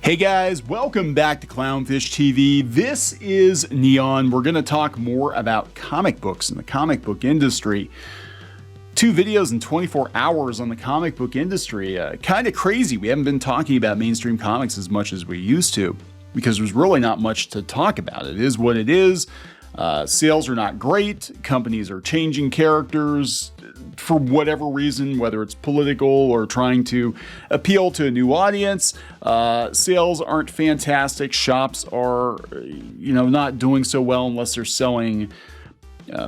Hey guys, welcome back to Clownfish TV. This is Neon. We're going to talk more about comic books and the comic book industry. 2 videos in 24 hours on the comic book industry. Kind of crazy. We haven't been talking about mainstream comics as much as we used to because there's really not much to talk about. It is what it is. Sales are not great. Companies are changing characters for whatever reason, whether it's political or trying to appeal to a new audience. Sales aren't fantastic. Shops are, not doing so well unless they're selling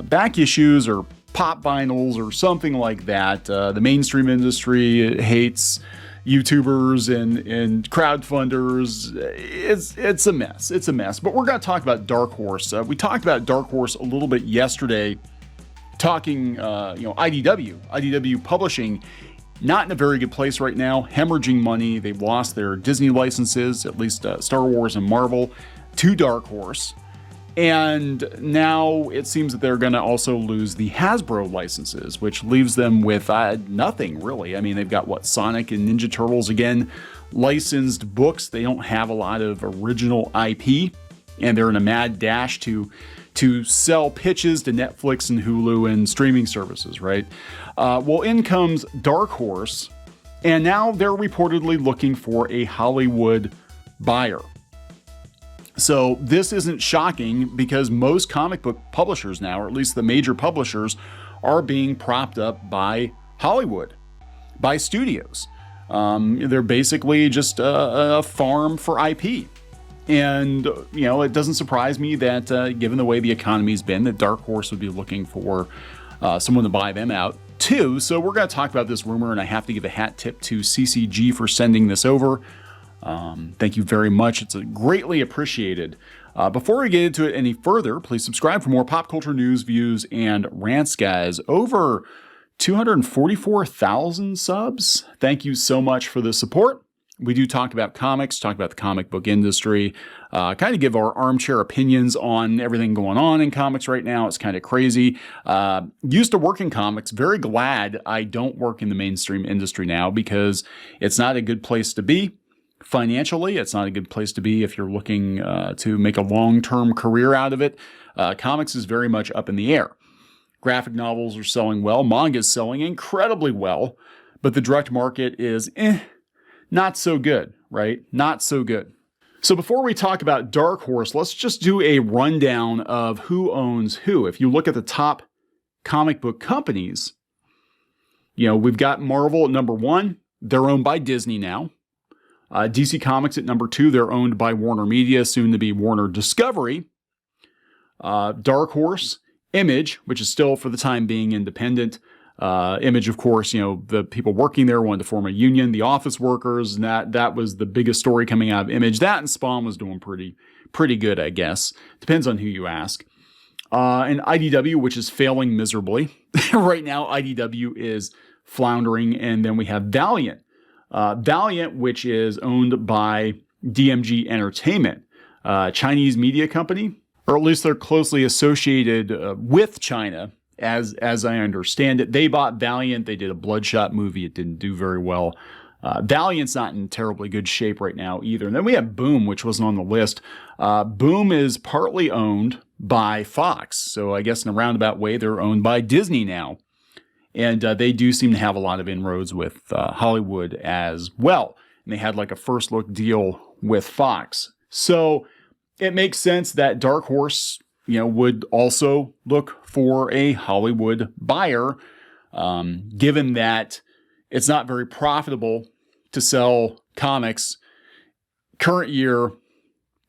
back issues or pop vinyls or something like that. The mainstream industry hates YouTubers and crowdfunders. It's a mess. It's a mess. But we're going to talk about Dark Horse. We talked about Dark Horse a little bit yesterday, talking, IDW Publishing, not in a very good place right now, hemorrhaging money. They've lost their Disney licenses, at least Star Wars and Marvel, to Dark Horse. And now it seems that they're going to also lose the Hasbro licenses, which leaves them with nothing, really. I mean, they've got, Sonic and Ninja Turtles, again, licensed books. They don't have a lot of original IP, and they're in a mad dash to sell pitches to Netflix and Hulu and streaming services, right? Well, in comes Dark Horse, and now they're reportedly looking for a Hollywood buyer. So this isn't shocking because most comic book publishers now, or at least the major publishers, are being propped up by Hollywood, by studios. They're basically just a farm for IP. And, it doesn't surprise me that given the way the economy's been, that Dark Horse would be looking for someone to buy them out too. So we're going to talk about this rumor, and I have to give a hat tip to CCG for sending this over. Thank you very much. It's greatly appreciated. Before we get into it any further, please subscribe for more pop culture news, views, and rants, guys. Over 244,000 subs. Thank you so much for the support. We do talk about comics, talk about the comic book industry, kind of give our armchair opinions on everything going on in comics right now. It's kind of crazy. Used to work in comics. Very glad I don't work in the mainstream industry now because it's not a good place to be. Financially, it's not a good place to be if you're looking to make a long-term career out of it. Comics is very much up in the air. Graphic novels are selling well. Manga is selling incredibly well. But the direct market is not so good, right? Not so good. So before we talk about Dark Horse, let's just do a rundown of who owns who. If you look at the top comic book companies, we've got Marvel at number 1. They're owned by Disney now. DC Comics at number 2, they're owned by Warner Media, soon to be Warner Discovery. Dark Horse, Image, which is still for the time being independent. Image, of course, the people working there wanted to form a union, the office workers, and that was the biggest story coming out of Image. That and Spawn was doing pretty good, I guess. Depends on who you ask. And IDW, which is failing miserably. Right now, IDW is floundering, and then we have Valiant. Valiant, which is owned by DMG Entertainment, Chinese media company, or at least they're closely associated with China, as I understand it. They bought Valiant. They did a Bloodshot movie. It didn't do very well. Valiant's not in terribly good shape right now either. And then we have Boom, which wasn't on the list. Boom is partly owned by Fox. So I guess in a roundabout way, they're owned by Disney now. And they do seem to have a lot of inroads with Hollywood as well. And they had like a first look deal with Fox. So it makes sense that Dark Horse, would also look for a Hollywood buyer, given that it's not very profitable to sell comics current year,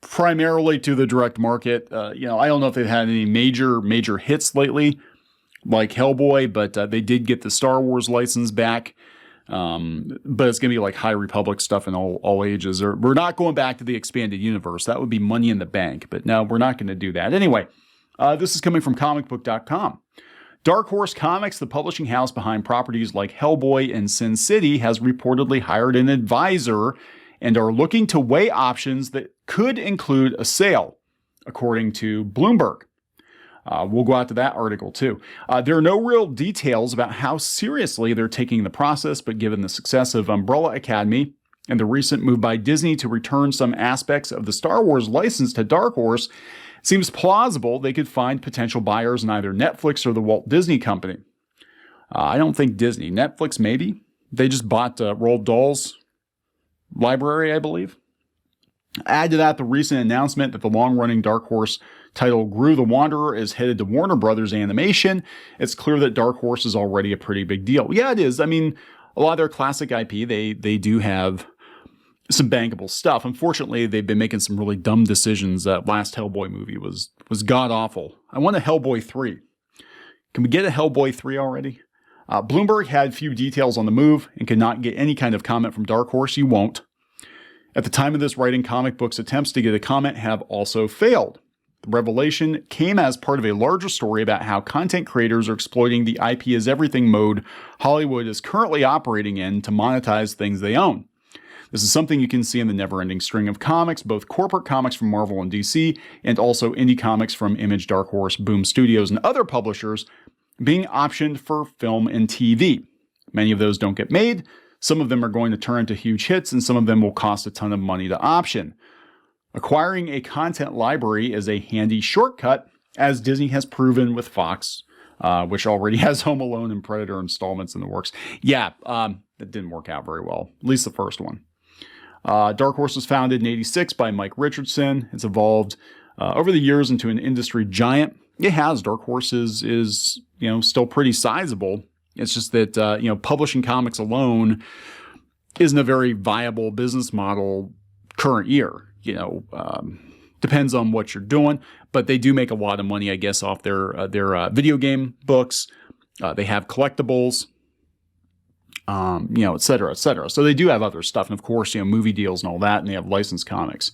primarily to the direct market. I don't know if they've had any major hits lately, like Hellboy, but they did get the Star Wars license back. But it's going to be like High Republic stuff in all ages. Or we're not going back to the expanded universe. That would be Money in the Bank. But no, we're not going to do that. Anyway, this is coming from comicbook.com. Dark Horse Comics, the publishing house behind properties like Hellboy and Sin City, has reportedly hired an advisor and are looking to weigh options that could include a sale, according to Bloomberg. We'll go out to that article too. There are no real details about how seriously they're taking the process, but given the success of Umbrella Academy and the recent move by Disney to return some aspects of the Star Wars license to Dark Horse, it seems plausible they could find potential buyers in either Netflix or the Walt Disney Company. I don't think Disney. Netflix, maybe. They just bought Roald Dahl's library, I believe. Add to that the recent announcement that the long-running Dark Horse title Gru the Wanderer is headed to Warner Brothers Animation. It's clear that Dark Horse is already a pretty big deal. Yeah, it is. I mean, a lot of their classic IP, they do have some bankable stuff. Unfortunately, they've been making some really dumb decisions. That last Hellboy movie was god-awful. I want a Hellboy 3. Can we get a Hellboy 3 already? Bloomberg had few details on the move and could not get any kind of comment from Dark Horse. You won't. At the time of this writing, comic books' attempts to get a comment have also failed. The revelation came as part of a larger story about how content creators are exploiting the IP as everything mode Hollywood is currently operating in to monetize things they own. This is something you can see in the never-ending string of comics, both corporate comics from Marvel and DC, and also indie comics from Image, Dark Horse, Boom Studios, and other publishers being optioned for film and TV. Many of those don't get made. Some of them are going to turn into huge hits, and some of them will cost a ton of money to option. Acquiring a content library is a handy shortcut, as Disney has proven with Fox, which already has Home Alone and Predator installments in the works. Yeah, that didn't work out very well, at least the first one. Dark Horse was founded in '86 by Mike Richardson. It's evolved over the years into an industry giant. It has. Dark Horse is still pretty sizable. It's just that, publishing comics alone isn't a very viable business model current year. Depends on what you're doing, but they do make a lot of money, I guess, off their video game books. They have collectibles, et cetera, et cetera. So they do have other stuff. And of course, movie deals and all that, and they have licensed comics.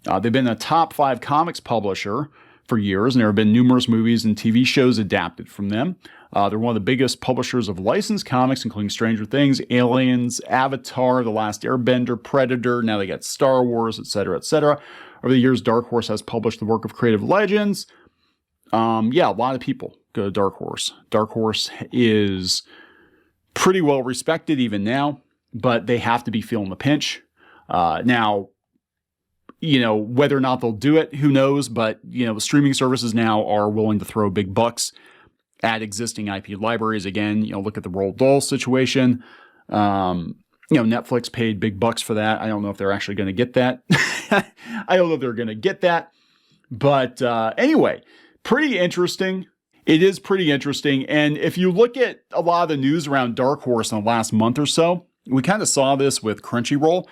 They've been a top 5 comics publisher for years, and there have been numerous movies and TV shows adapted from them. They're one of the biggest publishers of licensed comics, including Stranger Things, Aliens, Avatar, The Last Airbender, Predator. Now they got Star Wars, etc., etc. Over the years, Dark Horse has published the work of creative legends. A lot of people go to Dark Horse. Dark Horse is pretty well respected even now, but they have to be feeling the pinch. Now, whether or not they'll do it, who knows? But, streaming services now are willing to throw big bucks at existing IP libraries. Again, look at the Roald Dahl situation. Netflix paid big bucks for that. I don't know if they're actually going to get that. I don't know if they're going to get that. But anyway, pretty interesting. It is pretty interesting. And if you look at a lot of the news around Dark Horse in the last month or so, we kind of saw this with Crunchyroll.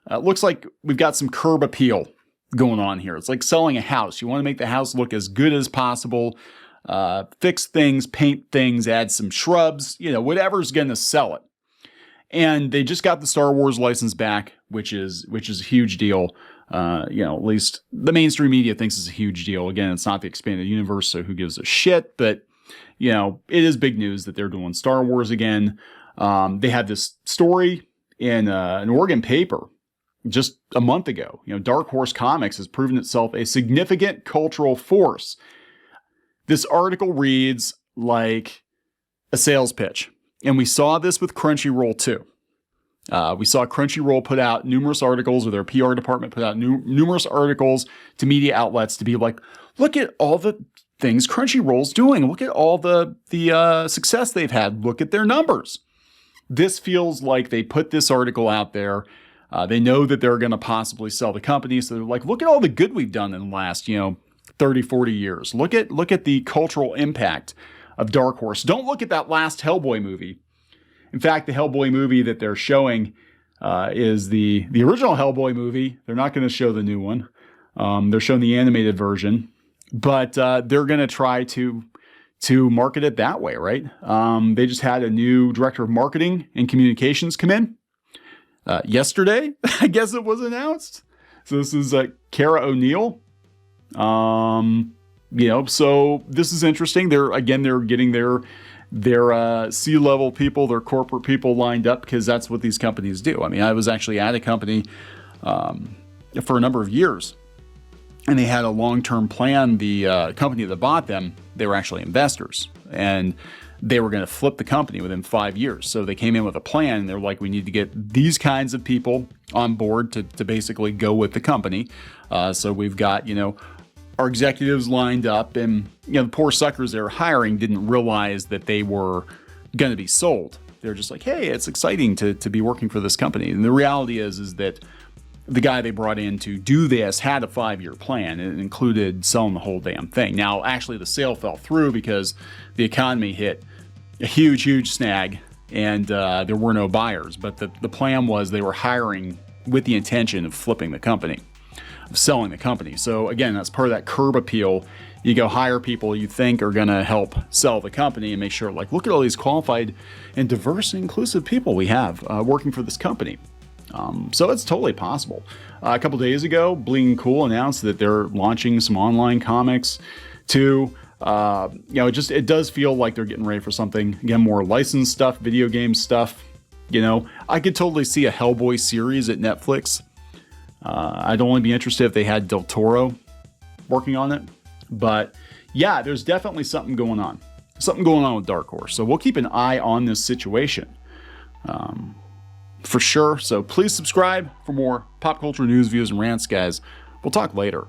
It looks like we've got some curb appeal going on here. It's like selling a house. You want to make the house look as good as possible, fix things, paint things, add some shrubs, whatever's going to sell it. And they just got the Star Wars license back, which is a huge deal. At least the mainstream media thinks it's a huge deal. Again, it's not the expanded universe, so who gives a shit? But, it is big news that they're doing Star Wars again. They had this story in an Oregon paper just a month ago. Dark Horse Comics has proven itself a significant cultural force. This article reads like a sales pitch. And we saw this with Crunchyroll too. We saw Crunchyroll put out numerous articles, or their PR department put out numerous articles to media outlets to be like, look at all the things Crunchyroll's doing. Look at all the success they've had. Look at their numbers. This feels like they put this article out there. They know that they're going to possibly sell the company. So they're like, look at all the good we've done in the last, 30, 40 years. Look at the cultural impact of Dark Horse. Don't look at that last Hellboy movie. In fact, the Hellboy movie that they're showing is the original Hellboy movie. They're not going to show the new one. They're showing the animated version, but they're going to try to market it that way, right? They just had a new director of marketing and communications come in yesterday. I guess it was announced. So this is Cara O'Neill. So this is interesting. They're getting their C-level people, their corporate people lined up, because that's what these companies do. I mean, I was actually at a company for a number of years, and they had a long-term plan. The company that bought them, they were actually investors, and they were going to flip the company within 5 years. So they came in with a plan, and they're like, we need to get these kinds of people on board to basically go with the company. So we've got, our executives lined up, and, the poor suckers they were hiring didn't realize that they were going to be sold. They're just like, hey, it's exciting to be working for this company. And the reality is that the guy they brought in to do this had a 5-year plan. It included selling the whole damn thing. Now, actually, the sale fell through because the economy hit a huge snag, and there were no buyers. But the plan was they were hiring with the intention of flipping the company, of selling the company. So again, that's part of that curb appeal. You go hire people you think are going to help sell the company and make sure, like, look at all these qualified and diverse and inclusive people we have working for this company. So it's totally possible. A couple days ago, Bleeding Cool announced that they're launching some online comics too. It does feel like they're getting ready for something. Again, more licensed stuff, video game stuff. I could totally see a Hellboy series at Netflix. I'd only be interested if they had Del Toro working on it. But yeah, there's definitely something going on. Something going on with Dark Horse. So we'll keep an eye on this situation. For sure. So please subscribe for more pop culture news, views, and rants, guys. We'll talk later.